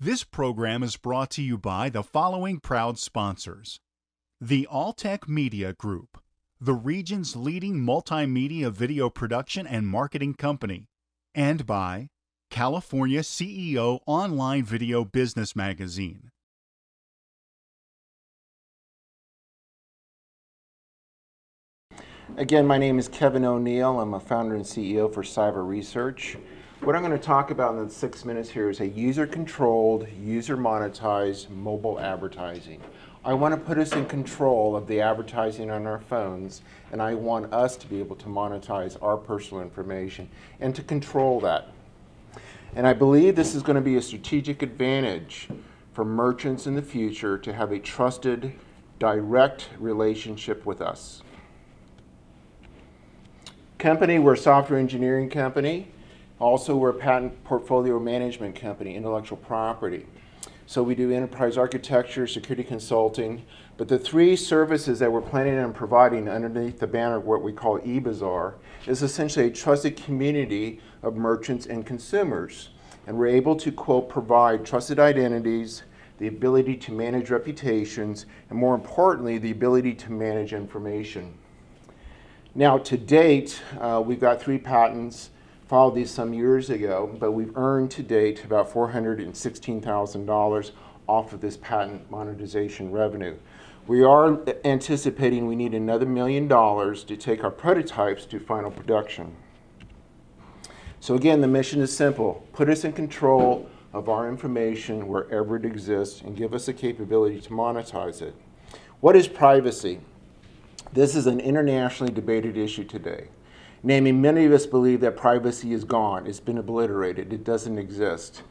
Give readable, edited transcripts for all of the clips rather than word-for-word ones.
This program is brought to you by the following proud sponsors: the Alltech Media Group, the region's leading multimedia video production and marketing company, and by California CEO Online Video Business Magazine. Again, my name is Kevin Oneil. I'm a founder and CEO for Cyber Research. What I'm going to talk about in the 6 minutes here is a user-controlled, user-monetized mobile advertising. I want to put us in control of the advertising on our phones, and I want us to be able to monetize our personal information and to control that. And I believe this is going to be a strategic advantage for merchants in the future to have a trusted, direct relationship with us. Company, we're a software engineering company. Also, we're a patent portfolio management company, intellectual property. So we do enterprise architecture, security consulting. But the three services that we're planning on providing underneath the banner of what we call eBazaar is essentially a trusted community of merchants and consumers. And we're able to, quote, provide trusted identities, the ability to manage reputations, and more importantly, the ability to manage information. Now, to date, we've got 3 patents. Filed these some years ago, but we've earned to date about $416,000 off of this patent monetization revenue. We are anticipating we need another $1 million to take our prototypes to final production. So again, the mission is simple: put us in control of our information wherever it exists and give us the capability to monetize it. What is privacy? This is an internationally debated issue today. Naming, many of us believe that privacy is gone. It's been obliterated. It doesn't exist.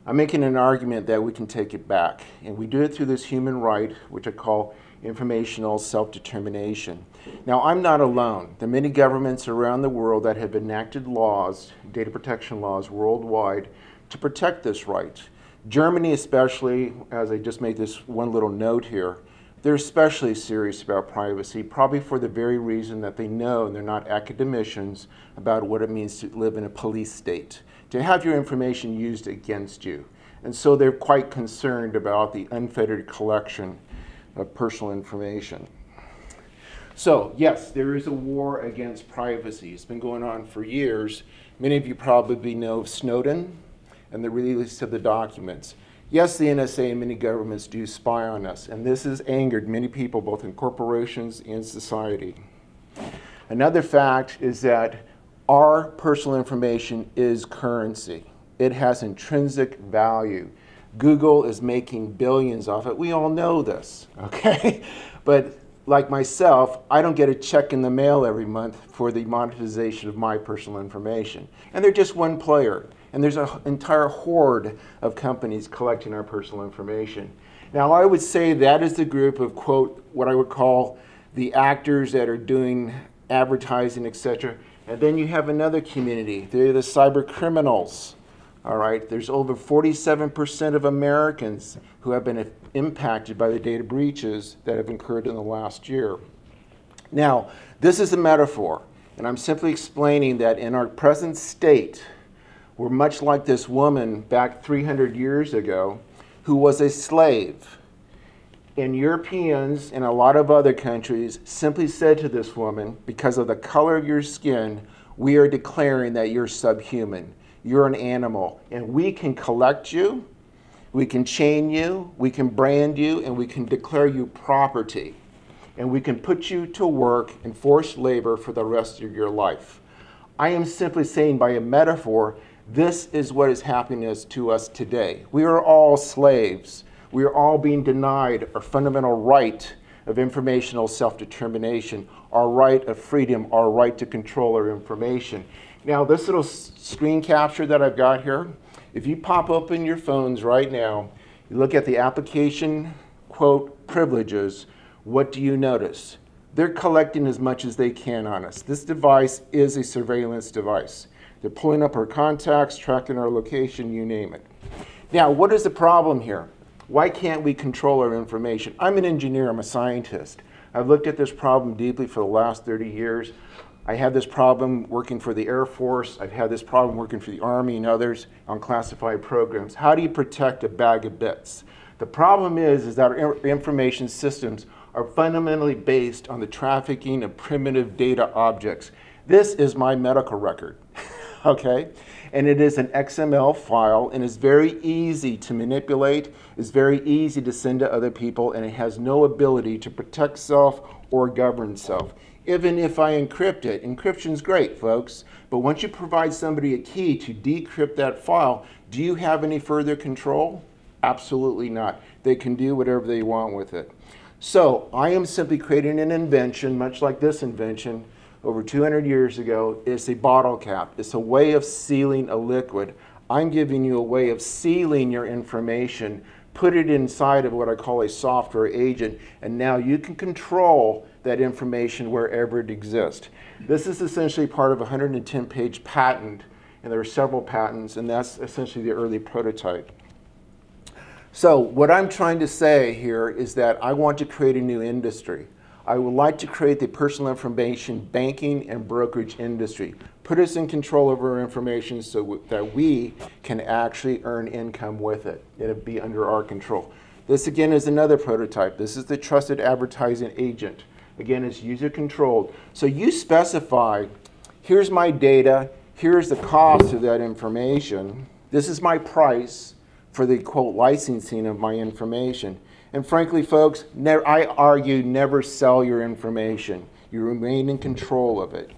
I'm making an argument that we can take it back. And we do it through this human right, which I call informational self-determination. Now, I'm not alone. There are many governments around the world that have enacted laws, data protection laws worldwide, to protect this right. Germany especially, as I just made this one little note here, they're especially serious about privacy, probably for the very reason that they know, and they're not academicians, about what it means to live in a police state, to have your information used against you. And so they're quite concerned about the unfettered collection of personal information. So yes, there is a war against privacy. It's been going on for years. Many of you probably know of Snowden and the release of the documents. Yes, the NSA and many governments do spy on us, and this has angered many people, both in corporations and society. Another fact is that our personal information is currency. It has intrinsic value. Google is making billions off it. We all know this, okay? But like myself, I don't get a check in the mail every month for the monetization of my personal information. And they're just one player. And there's an entire horde of companies collecting our personal information. Now, I would say that is the group of, quote, what I would call the actors that are doing advertising, etc. And then you have another community. They're the cyber criminals. All right, there's over 47% of Americans who have been impacted by the data breaches that have occurred in the last year. Now, this is a metaphor, and I'm simply explaining that in our present state, we're much like this woman back 300 years ago who was a slave. And Europeans and a lot of other countries simply said to this woman, because of the color of your skin, we are declaring that you're subhuman. You're an animal, and we can collect you, we can chain you, we can brand you, and we can declare you property. And we can put you to work in forced labor for the rest of your life. I am simply saying by a metaphor, this is what is happening to us today. We are all slaves. We are all being denied our fundamental right of informational self-determination, our right of freedom, our right to control our information. Now, this little screen capture that I've got here, if you pop open your phones right now, you look at the application, quote, privileges, what do you notice? They're collecting as much as they can on us. This device is a surveillance device. They're pulling up our contacts, tracking our location, you name it. Now, what is the problem here? Why can't we control our information? I'm an engineer, I'm a scientist. I've looked at this problem deeply for the last 30 years. I had this problem working for the Air Force. I've had this problem working for the Army and others on classified programs. How do you protect a bag of bits? The problem is that our information systems are fundamentally based on the trafficking of primitive data objects. This is my medical record, okay? And it is an XML file, and it's very easy to manipulate, it's very easy to send to other people, and it has no ability to protect self or govern self. Even if I encrypt it, encryption's great, folks, but once you provide somebody a key to decrypt that file, do you have any further control? Absolutely not. They can do whatever they want with it. So I am simply creating an invention, much like this invention, over 200 years ago. It's a bottle cap. It's a way of sealing a liquid. I'm giving you a way of sealing your information, put it inside of what I call a software agent, and now you can control that information wherever it exists. This is essentially part of a 110-page patent, and there are several patents, and that's essentially the early prototype. So what I'm trying to say here is that I want to create a new industry. I would like to create the personal information banking and brokerage industry. Put us in control of our information so that we can actually earn income with it. It'll be under our control. This again is another prototype. This is the trusted advertising agent. Again, it's user controlled. So you specify, here's my data, here's the cost of that information, this is my price for the quote licensing of my information. And frankly, folks, I argue never sell your information. You remain in control of it.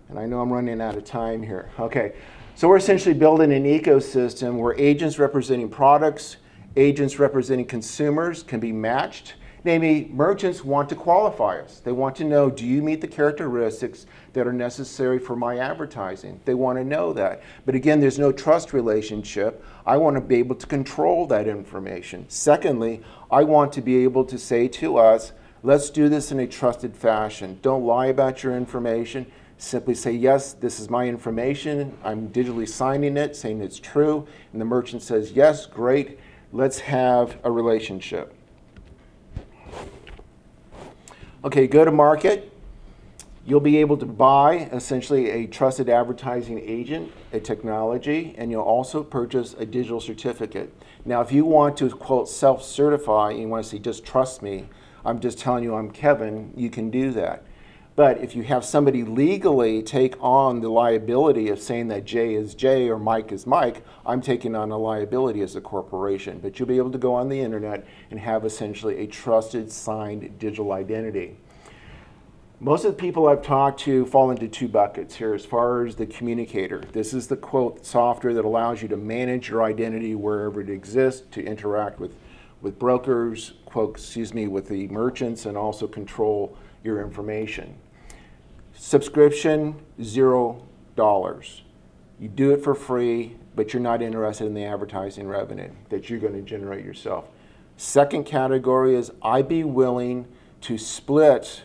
And I know I'm running out of time here. Okay, so we're essentially building an ecosystem where agents representing products, agents representing consumers can be matched. Namely, merchants want to qualify us. They want to know, do you meet the characteristics that are necessary for my advertising? They want to know that. But again, there's no trust relationship. I want to be able to control that information. Secondly, I want to be able to say to us, let's do this in a trusted fashion. Don't lie about your information. Simply say, yes, this is my information. I'm digitally signing it, saying it's true. And the merchant says, yes, great. Let's have a relationship. Okay, go to market. You'll be able to buy essentially a trusted advertising agent, a technology, and you'll also purchase a digital certificate. Now, if you want to, quote, self-certify, and you want to say, just trust me, I'm just telling you I'm Kevin, you can do that. But if you have somebody legally take on the liability of saying that Jay is Jay or Mike is Mike, I'm taking on a liability as a corporation. But you'll be able to go on the internet and have essentially a trusted signed digital identity. Most of the people I've talked to fall into two buckets here as far as the communicator. This is the quote software that allows you to manage your identity wherever it exists, to interact with brokers, quote, excuse me, with the merchants, and also control your information. Subscription, $0. You do it for free, but you're not interested in the advertising revenue that you're going to generate yourself. Second category is I'd be willing to split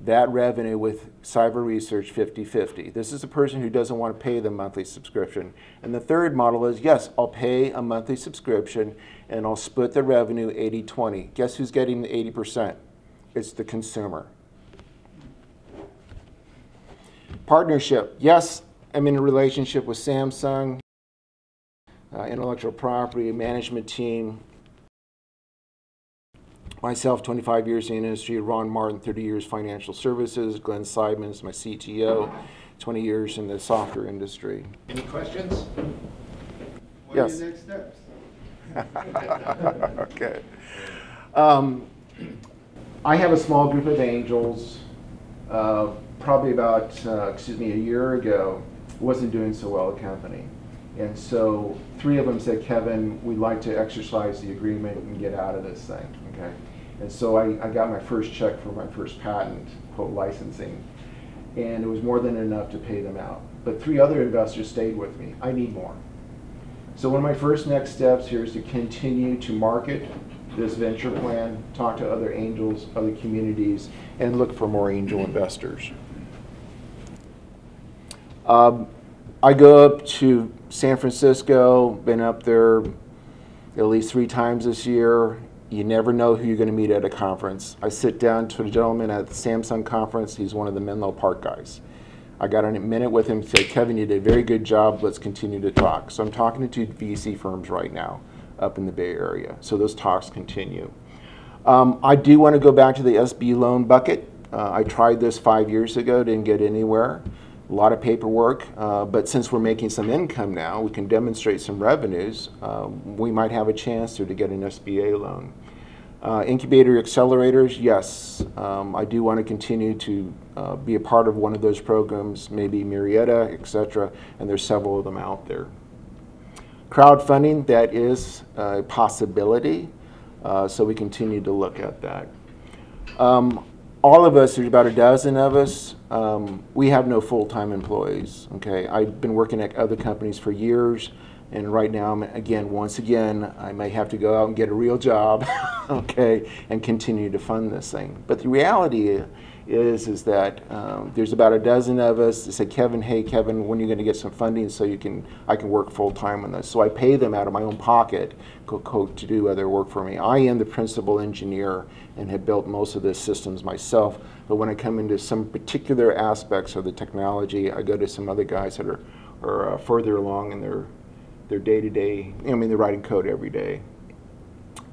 that revenue with cyber research 50-50. This is a person who doesn't want to pay the monthly subscription. And the third model is, yes, I'll pay a monthly subscription and I'll split the revenue 80-20. Guess who's getting the 80%? It's the consumer. Partnership. Yes, I'm in a relationship with Samsung, intellectual property, management team. Myself, 25 years in the industry. Ron Martin, 30 years financial services. Glenn Seidman's my CTO, 20 years in the software industry. Any questions? What Yes. are your next steps? Okay. I have a small group of angels. Probably about, a year ago, wasn't doing so well at the company. And so 3 of them said, Kevin, we'd like to exercise the agreement and get out of this thing, okay? And so I got my first check for my first patent, quote, licensing, and it was more than enough to pay them out. But 3 other investors stayed with me. I need more. So one of my first next steps here is to continue to market this venture plan, talk to other angels, other communities, and look for more angel investors. I go up to San Francisco, been up there at least 3 times this year, You never know who you're going to meet at a conference. I sit down to a gentleman at the Samsung conference. He's one of the Menlo Park guys. I got a minute with him, said, Kevin, you did a very good job. Let's continue to talk. So I'm talking to 2 VC firms right now up in the Bay Area. So those talks continue. I do want to go back to the SB loan bucket. I tried this 5 years ago, didn't get anywhere. A lot of paperwork, but since we're making some income now, we can demonstrate some revenues, we might have a chance to get an SBA loan. Incubator accelerators, yes. I do want to continue to be a part of one of those programs, maybe Marietta, etc., and there's several of them out there. Crowdfunding, that is a possibility, so we continue to look at that. All of us, there's about a dozen of us, we have no full-time employees, okay? I've been working at other companies for years, and right now, once again, I may have to go out and get a real job, okay, and continue to fund this thing. But the reality is that there's about a dozen of us that say, Kevin, hey, Kevin, when are you going to get some funding so I can work full-time on this? So I pay them out of my own pocket to do other work for me. I am the principal engineer and have built most of the systems myself, but when I come into some particular aspects of the technology, I go to some other guys that are further along in their day-to-day, they're writing code every day.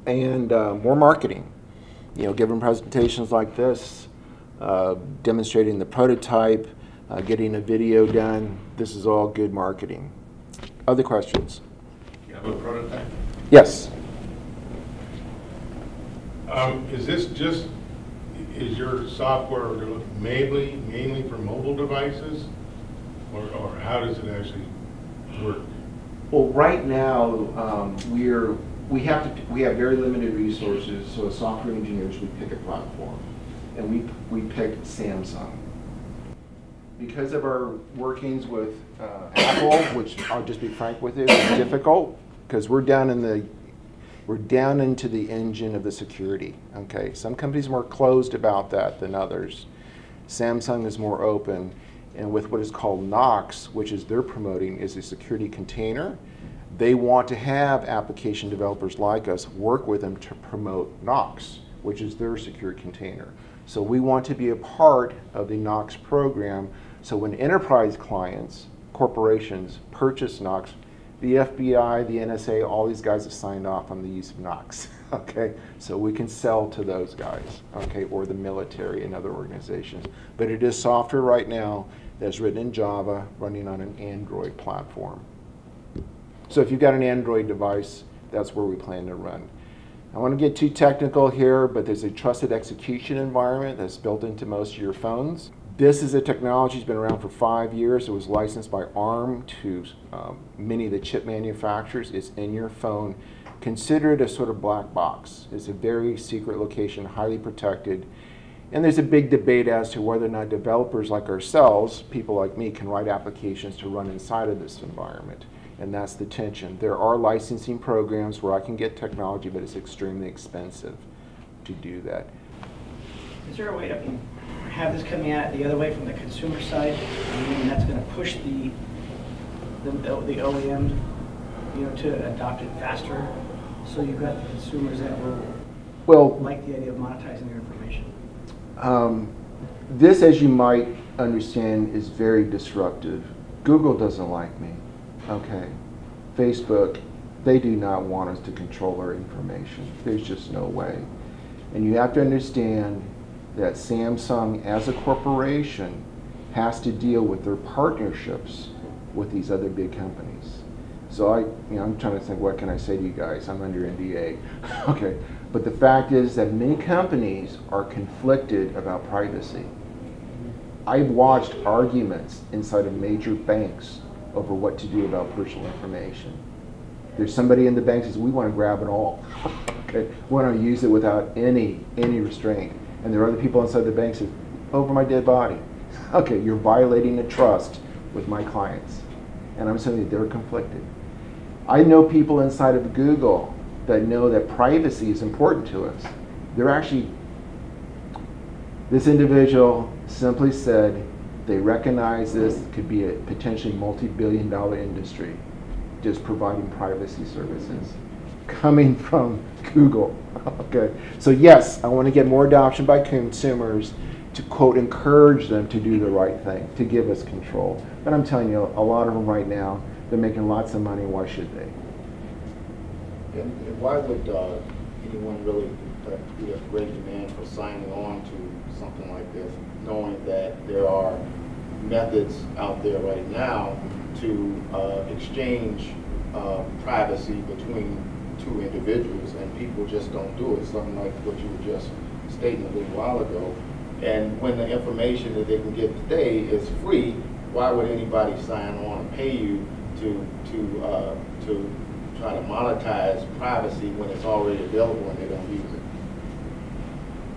And more marketing, giving presentations like this, demonstrating the prototype, getting a video done. This is all good marketing. Other questions? You have a prototype? Yes. Is your software mainly for mobile devices, or how does it actually work? Well, right now we have very limited resources. So as software engineers, we pick a platform, and we picked Samsung because of our workings with Apple, which I'll just be frank with you, is difficult because we're down into the engine of the security. Okay, some companies are more closed about that than others. Samsung is more open. And with what is called Knox, which is they're promoting, is a security container. They want to have application developers like us work with them to promote Knox, which is their secure container. So we want to be a part of the Knox program, so when enterprise clients, corporations, purchase Knox, the FBI, the NSA, all these guys have signed off on the use of Knox, okay? So we can sell to those guys, okay, or the military and other organizations. But it is software right now that's written in Java, running on an Android platform. So if you've got an Android device, that's where we plan to run. I don't want to get too technical here, but there's a trusted execution environment that's built into most of your phones. This is a technology that's been around for 5 years. It was licensed by ARM to many of the chip manufacturers. It's in your phone. Consider it a sort of black box. It's a very secret location, highly protected. And there's a big debate as to whether or not developers like ourselves, people like me, can write applications to run inside of this environment. And that's the tension. There are licensing programs where I can get technology, but it's extremely expensive to do that. Is there a way to have this coming at the other way from the consumer side? And that's going to push the OEM, to adopt it faster. So you've got the consumers that will like the idea of monetizing their information. This, as you might understand, is very disruptive. Google doesn't like me. Okay. Facebook, they do not want us to control our information. There's just no way. And you have to understand that Samsung, as a corporation, has to deal with their partnerships with these other big companies. So I'm trying to think, what can I say to you guys? I'm under NDA. Okay. But the fact is that many companies are conflicted about privacy. I've watched arguments inside of major banks over what to do about personal information. There's somebody in the bank that says, we want to grab it all. Okay, we want to use it without any restraint. And there are other people inside the bank that say, over my dead body. Okay, you're violating the trust with my clients. And I'm saying that they're conflicted. I know people inside of Google that know that privacy is important to us. They're actually, this individual simply said they recognize this could be a potentially multi-billion-dollar industry, just providing privacy services. coming from Google. Okay, so yes, I want to get more adoption by consumers to, quote, encourage them to do the right thing, to give us control. But I'm telling you, a lot of them right now, they're making lots of money. Why should they? And why would anyone really be a great demand for signing on to something like this, knowing that there are methods out there right now to exchange privacy between two individuals, and people just don't do it? Something like what you were just stating a little while ago. And when the information that they can get today is free, why would anybody sign on and pay you to try to monetize privacy when it's already available and they don't use it?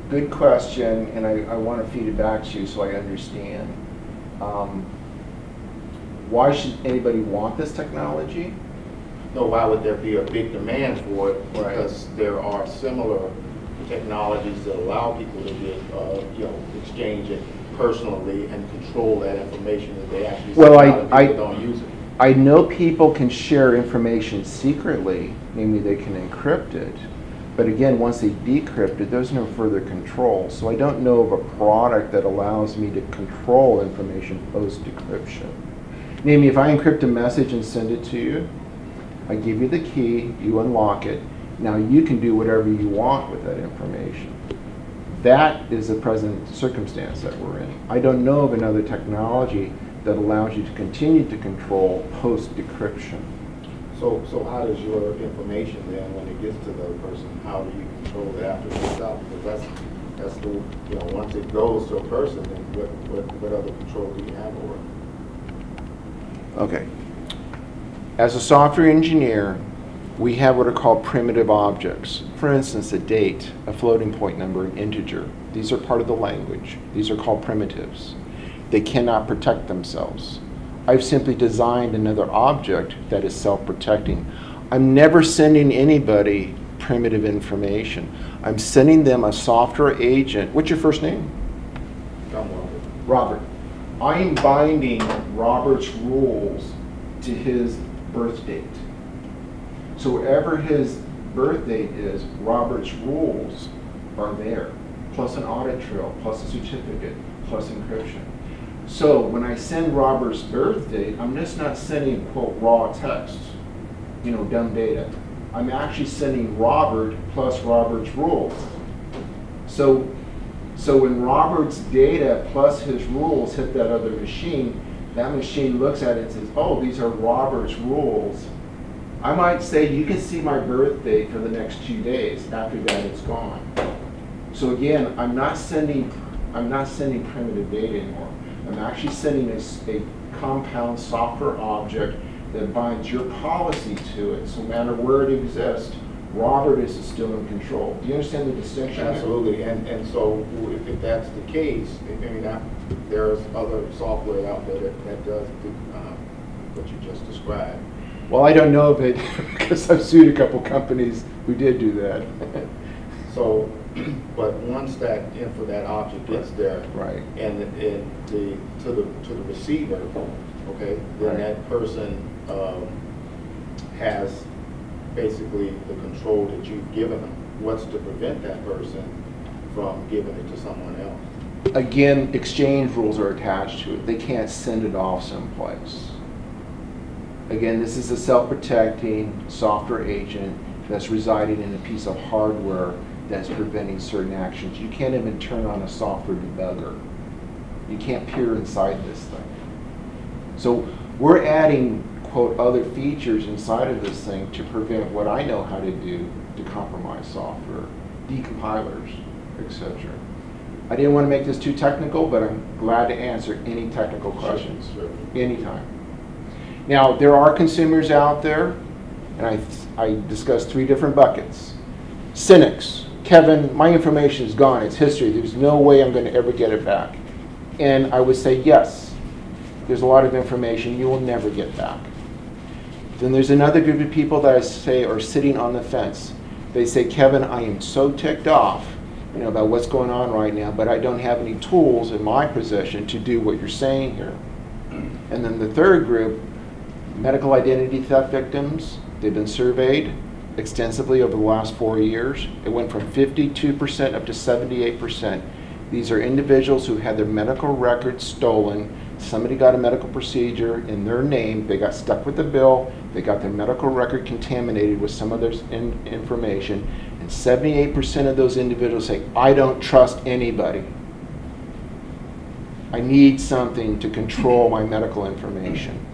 Good question, and I want to feed it back to you so I understand. Why should anybody want this technology? No, why would there be a big demand for it? Because there are similar technologies that allow people to get, exchange it personally and control that information that they actually send out, and people don't use it. I know people can share information secretly, namely they can encrypt it, but again, once they decrypt it, there's no further control. So I don't know of a product that allows me to control information post-decryption. Namely, if I encrypt a message and send it to you, I give you the key, you unlock it, now you can do whatever you want with that information. That is the present circumstance that we're in. I don't know of another technology that allows you to continue to control post-decryption. So how does your information then, when it gets to the person, how do you control it after it gets out? Because that's the, once it goes to a person, then what other control do you have over it? Okay. As a software engineer, we have what are called primitive objects. For instance, a date, a floating point number, an integer. These are part of the language. These are called primitives. They cannot protect themselves. I've simply designed another object that is self-protecting. I'm never sending anybody primitive information. I'm sending them a software agent. What's your first name? I'm Robert. Robert. I am binding Robert's rules to his birth date. So wherever his birth date is, Robert's rules are there, plus an audit trail, plus a certificate, plus encryption. So when I send Robert's birth date, I'm just not sending, quote, raw text, dumb data. I'm actually sending Robert plus Robert's rules. So when Robert's data plus his rules hit that other machine, that machine looks at it and says, oh, these are Robert's rules. I might say, you can see my birth date for the next 2 days. After that, it's gone. So again, I'm not sending primitive data anymore. I'm actually sending a compound software object that binds your policy to it. So no matter where it exists, Robert is still in control. Do you understand the distinction? Absolutely, and so if that's the case, there's other software out there that does what you just described. Well, I don't know of it because I've sued a couple companies who did do that. So, but once that info, that object gets there, right, and to the receiver, okay, then right, that person has basically the control that you've given them. What's to prevent that person from giving it to someone else? Again, exchange rules are attached to it. They can't send it off someplace. Again, this is a self-protecting software agent that's residing in a piece of hardware that's preventing certain actions. You can't even turn on a software debugger. You can't peer inside this thing. So we're adding, quote, other features inside of this thing to prevent what I know how to do to compromise software, decompilers, etc. I didn't want to make this too technical, but I'm glad to answer any technical questions, anytime. Now, there are consumers out there, and I discussed 3 different buckets. Cynics. Kevin, my information is gone. It's history. There's no way I'm going to ever get it back. And I would say, yes, there's a lot of information you will never get back. Then there's another group of people that I say are sitting on the fence. They say, Kevin, I am so ticked off about what's going on right now, but I don't have any tools in my possession to do what you're saying here. And then the third group, medical identity theft victims, they've been surveyed. extensively over the last 4 years. It went from 52% up to 78%. These are individuals who had their medical records stolen. Somebody got a medical procedure in their name, they got stuck with the bill, they got their medical record contaminated with some of their information, and 78% of those individuals say, I don't trust anybody. I need something to control my medical information.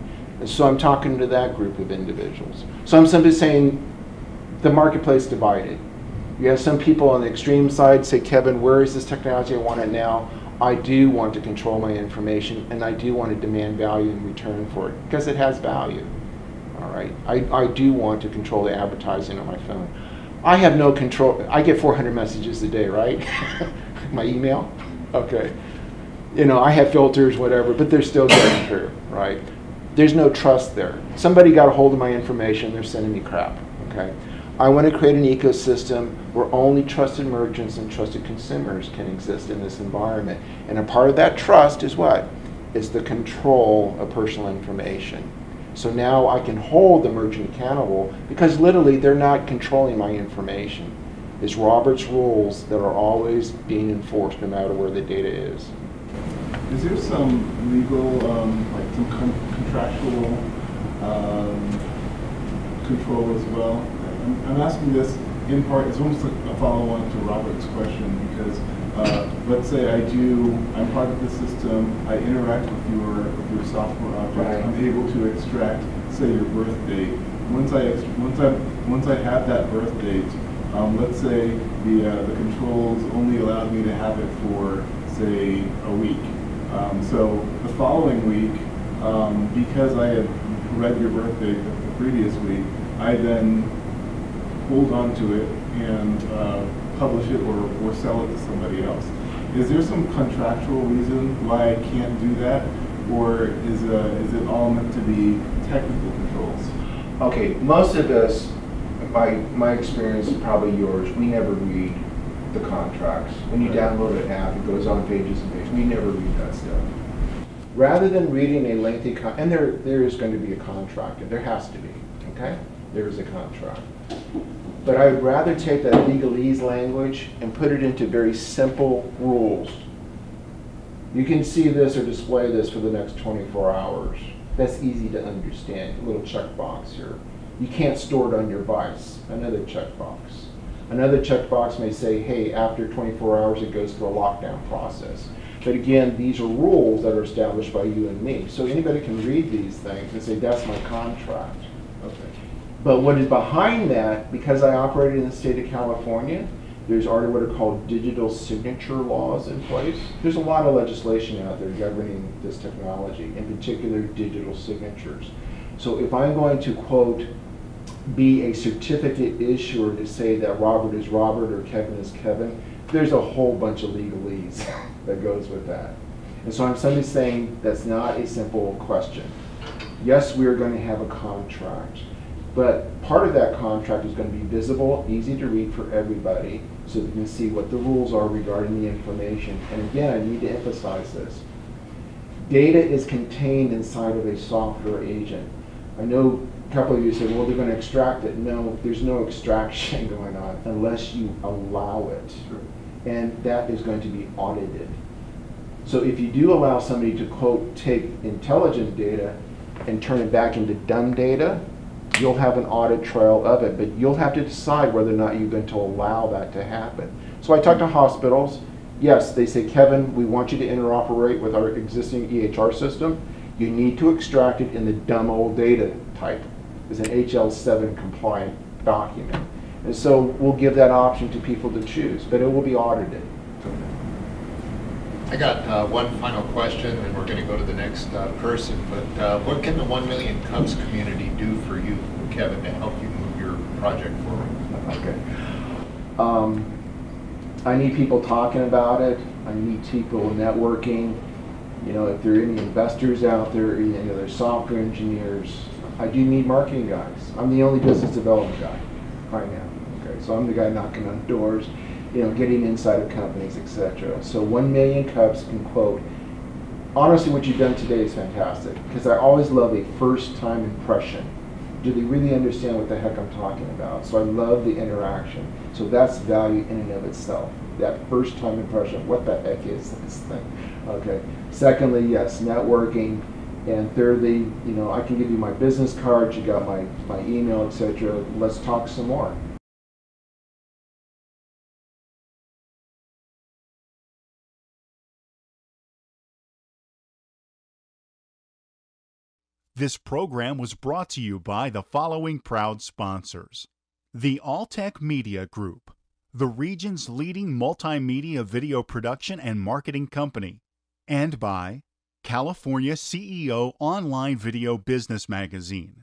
And so I'm talking to that group of individuals. So I'm simply saying the marketplace divided. You have some people on the extreme side say, Kevin, where is this technology? I want it now. I do want to control my information, and I do want to demand value in return for it, because it has value. All right. I do want to control the advertising on my phone. I have no control. I get 400 messages a day, right? My email? Okay. You know, I have filters, whatever, but they're still getting through, right? There's no trust there. Somebody got a hold of my information, they're sending me crap, okay? I want to create an ecosystem where only trusted merchants and trusted consumers can exist in this environment. And a part of that trust is what? Is the control of personal information. So now I can hold the merchant accountable, because literally they're not controlling my information. It's Robert's rules that are always being enforced no matter where the data is. Is there some legal, like some contractual control as well? I'm asking this in part, it's almost like a follow-on to Robert's question, because let's say I'm part of the system, I interact with your software object, right. I'm able to extract, say, your birth date. Once I have that birth date, let's say the controls only allowed me to have it for, say, a week. So the following week, because I had read your birth date the previous week, I then hold on to it and publish it or sell it to somebody else. Is there some contractual reason why I can't do that, or is it all meant to be technical controls? Okay, most of us, by my experience, probably yours, we never read the contracts. When you download an app, it goes on pages and pages. We never read that stuff. Rather than reading a lengthy and there is going to be a contract, and there has to be, okay? There is a contract. But I would rather take that legalese language and put it into very simple rules. You can see this or display this for the next 24 hours. That's easy to understand, a little checkbox here. You can't store it on your device, another checkbox. Another checkbox may say, hey, after 24 hours it goes through a lockdown process. But again, these are rules that are established by you and me. So anybody can read these things and say, that's my contract. Okay. But what is behind that, because I operated in the state of California, there's already what are called digital signature laws in place. There's a lot of legislation out there governing this technology, in particular digital signatures. So if I'm going to, quote, be a certificate issuer to say that Robert is Robert or Kevin is Kevin, there's a whole bunch of legalese that goes with that. And so I'm simply saying that's not a simple question. Yes, we are going to have a contract, but part of that contract is going to be visible, easy to read for everybody, so they can see what the rules are regarding the information. And again, I need to emphasize this. Data is contained inside of a software agent. I know a couple of you said, well, they're going to extract it. No, there's no extraction going on unless you allow it. And that is going to be audited. So if you do allow somebody to, quote, take intelligent data and turn it back into dumb data, you'll have an audit trail of it, but you'll have to decide whether or not you're going to allow that to happen. So I talk to hospitals. Yes, they say, Kevin, we want you to interoperate with our existing EHR system. You need to extract it in the dumb old data type. It's an HL7 compliant document. And so we'll give that option to people to choose, but it will be audited. I got one final question, and we're going to go to the next person. But what can the 1 Million Cups community do for you, Kevin, to help you move your project forward? Okay. I need people talking about it. I need people networking. You know, if there are any investors out there, you know, there's software engineers. I do need marketing guys. I'm the only business development guy right now. Okay, so I'm the guy knocking on doors, you know, getting inside of companies, etc. So 1 Million Cups can quote, honestly, what you've done today is fantastic, because I always love a first-time impression. do they really understand what the heck I'm talking about? So I love the interaction. So that's value in and of itself. That first time impression of what the heck is this thing? Okay. Secondly, yes, networking. And thirdly, you know, I can give you my business cards, you got my email, etc. Let's talk some more. This program was brought to you by the following proud sponsors: the Alltech Media Group, the region's leading multimedia video production and marketing company, and by California CEO Online Video Business Magazine.